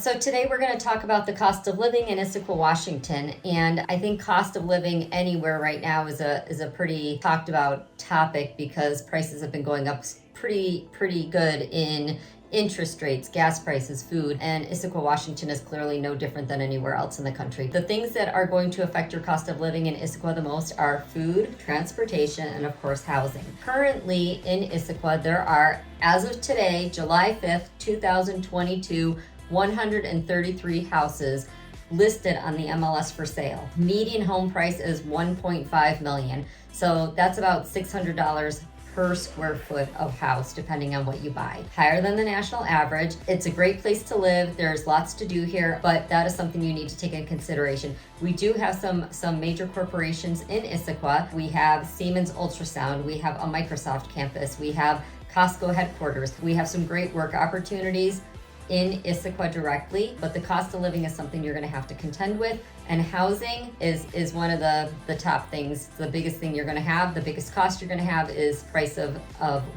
So today we're going to talk about the cost of living in Issaquah, Washington. And I think cost of living anywhere right now is a pretty talked about topic because prices have been going up pretty good in interest rates, gas prices, food, and Issaquah, Washington is clearly no different than anywhere else in the country. The things that are going to affect your cost of living in Issaquah the most are food, transportation, and of course housing. Currently in Issaquah, there are, as of today, July 5th, 2022, 133 houses listed on the MLS for sale. Median home price is $1.5 million. So that's about $600 per square foot of house, depending on what you buy. Higher than the national average. It's a great place to live. There's lots to do here, but that is something you need to take into consideration. We do have some major corporations in Issaquah. We have Siemens Ultrasound. We have a Microsoft campus. We have Costco headquarters. We have some great work opportunities in Issaquah directly, but the cost of living is something you're going to have to contend with, and housing is one of the top things. The biggest thing you're going to have, the biggest cost you're going to have is price of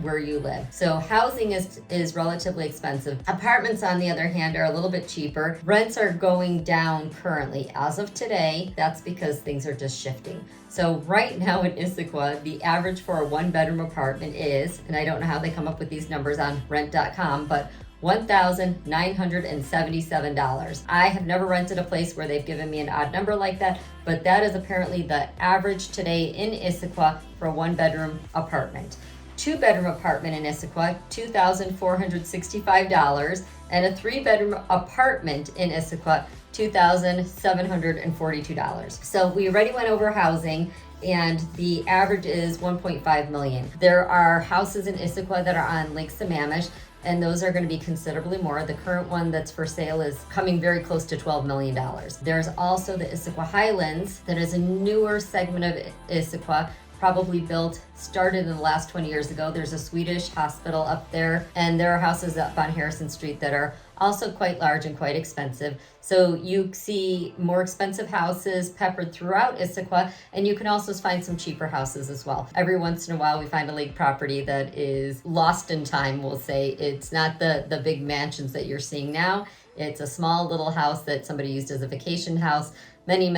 where you live. So housing is relatively expensive. Apartments, on the other hand, are a little bit cheaper. Rents are going down currently. As of today, that's because things are just shifting. So right now in Issaquah, the average for a one-bedroom apartment is, and I don't know how they come up with these numbers on rent.com, but $1,977. I have never rented a place where they've given me an odd number like that, but that is apparently the average today in Issaquah for a one-bedroom apartment. Two-bedroom apartment in Issaquah, $2,465, and a three-bedroom apartment in Issaquah, $2,742. So we already went over housing, and the average is $1.5 million. There are houses in Issaquah that are on Lake Sammamish, and those are going to be considerably more. The current one that's for sale is coming very close to $12 million. There's also the Issaquah Highlands, that is a newer segment of Issaquah, probably started in the last 20 years ago. There's a Swedish hospital up there, and there are houses up on Harrison Street that are also quite large and quite expensive. So you see more expensive houses peppered throughout Issaquah, and you can also find some cheaper houses as well. Every once in a while we find a lake property that is lost in time, we'll say. It's not the big mansions that you're seeing now. It's a small little house that somebody used as a vacation house many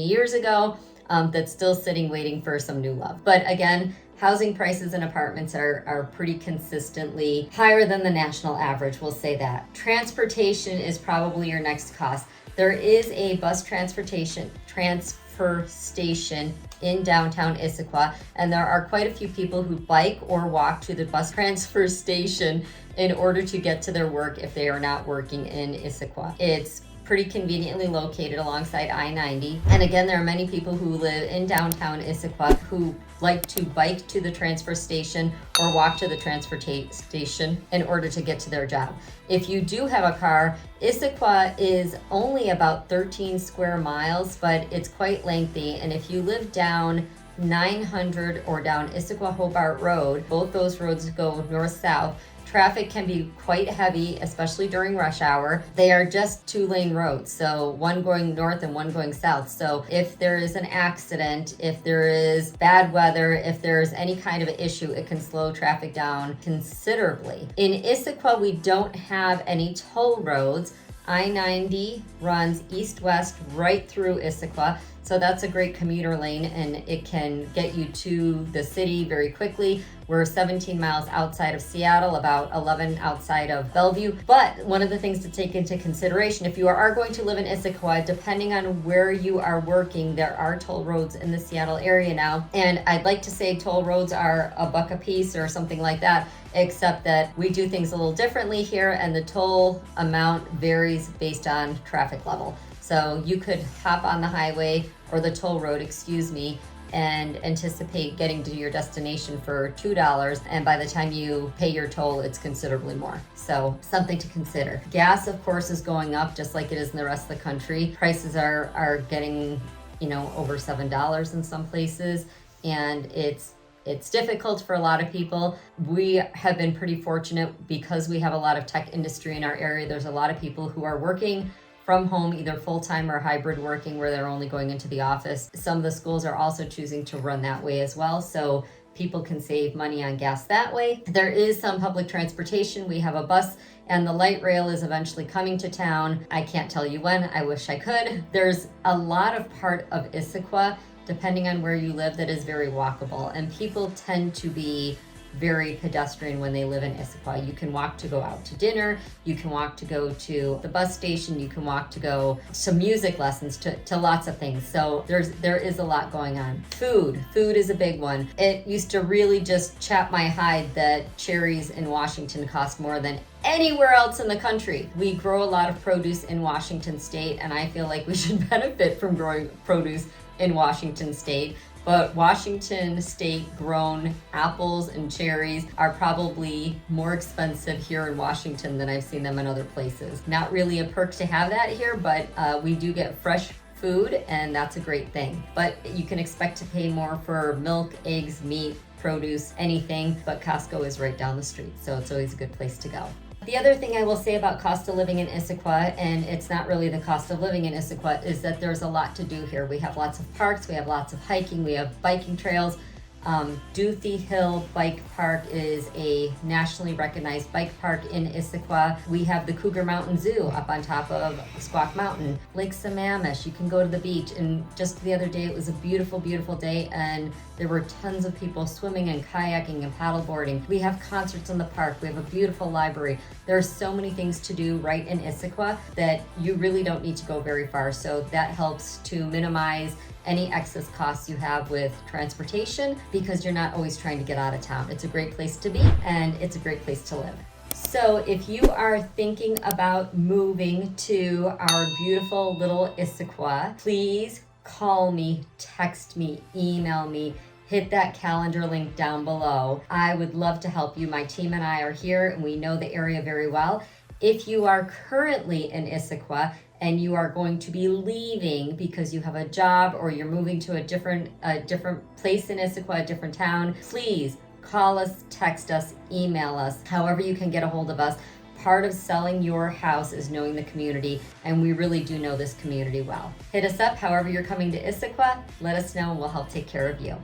years ago, that's still sitting waiting for some new love. But again, housing prices and apartments are pretty consistently higher than the national average, we'll say that. Transportation is probably your next cost. There is a bus transfer station in downtown Issaquah, and there are quite a few people who bike or walk to the bus transfer station in order to get to their work if they are not working in Issaquah. It's pretty conveniently located alongside I-90. And again, there are many people who live in downtown Issaquah who like to bike to the transfer station or walk to the transfer station in order to get to their job. If you do have a car, Issaquah is only about 13 square miles, but it's quite lengthy. And if you live down 900 or down Issaquah Hobart Road, both those roads go north-south, traffic can be quite heavy, especially during rush hour. They are just two-lane roads, so one going north and one going south. So if there is an accident, if there is bad weather, if there's any kind of issue, it can slow traffic down considerably. In Issaquah, we don't have any toll roads. I-90 runs east-west right through Issaquah. So that's a great commuter lane, and it can get you to the city very quickly. We're 17 miles outside of Seattle, about 11 outside of Bellevue. But one of the things to take into consideration, if you are going to live in Issaquah, depending on where you are working, there are toll roads in the Seattle area now. And I'd like to say toll roads are $1 a piece or something like that, except that we do things a little differently here, and the toll amount varies based on traffic level. So you could hop on the highway or the toll road, and anticipate getting to your destination for $2, and by the time you pay your toll, it's considerably more. So something to consider. Gas, of course, is going up just like it is in the rest of the country. Prices are getting, over $7 in some places, and it's difficult for a lot of people. We have been pretty fortunate because we have a lot of tech industry in our area. There's a lot of people who are working from home, either full-time or hybrid working, where they're only going into the office. Some of the schools are also choosing to run that way as well. So people can save money on gas that way. There is some public transportation. We have a bus and the light rail is eventually coming to town. I can't tell you when, I wish I could. There's a lot of part of Issaquah, depending on where you live, that is very walkable, and people tend to be very pedestrian when they live in Issaquah. You can walk to go out to dinner, you can walk to go to the bus station, you can walk to go to music lessons, to lots of things. So there is a lot going on. Food is a big one. It used to really just chap my hide that cherries in Washington cost more than anywhere else in the country. We grow a lot of produce in Washington state, and I feel like we should benefit from growing produce in Washington state. But Washington state grown apples and cherries are probably more expensive here in Washington than I've seen them in other places. Not really a perk to have that here, but we do get fresh food, and that's a great thing. But you can expect to pay more for milk, eggs, meat, produce, anything, but Costco is right down the street, so it's always a good place to go. The other thing I will say about cost of living in Issaquah, and it's not really the cost of living in Issaquah, is that there's a lot to do here. We have lots of parks, we have lots of hiking, we have biking trails. Duthie Hill Bike Park is a nationally recognized bike park in Issaquah. We have the Cougar Mountain Zoo up on top of Squaw Mountain. Lake Sammamish, you can go to the beach, and just the other day it was a beautiful, beautiful day, and there were tons of people swimming and kayaking and paddleboarding. We have concerts in the park, we have a beautiful library. There are so many things to do right in Issaquah that you really don't need to go very far, so that helps to minimize any excess costs you have with transportation, because you're not always trying to get out of town. It's a great place to be, and it's a great place to live. So if you are thinking about moving to our beautiful little Issaquah, please call me, text me, email me, hit that calendar link down below. I would love to help you. My team and I are here, and we know the area very well. If you are currently in Issaquah and you are going to be leaving because you have a job or you're moving to a different place in Issaquah, a different town, please call us, text us, email us, however you can get a hold of us. Part of selling your house is knowing the community, and we really do know this community well. Hit us up however you're coming to Issaquah, let us know, and we'll help take care of you.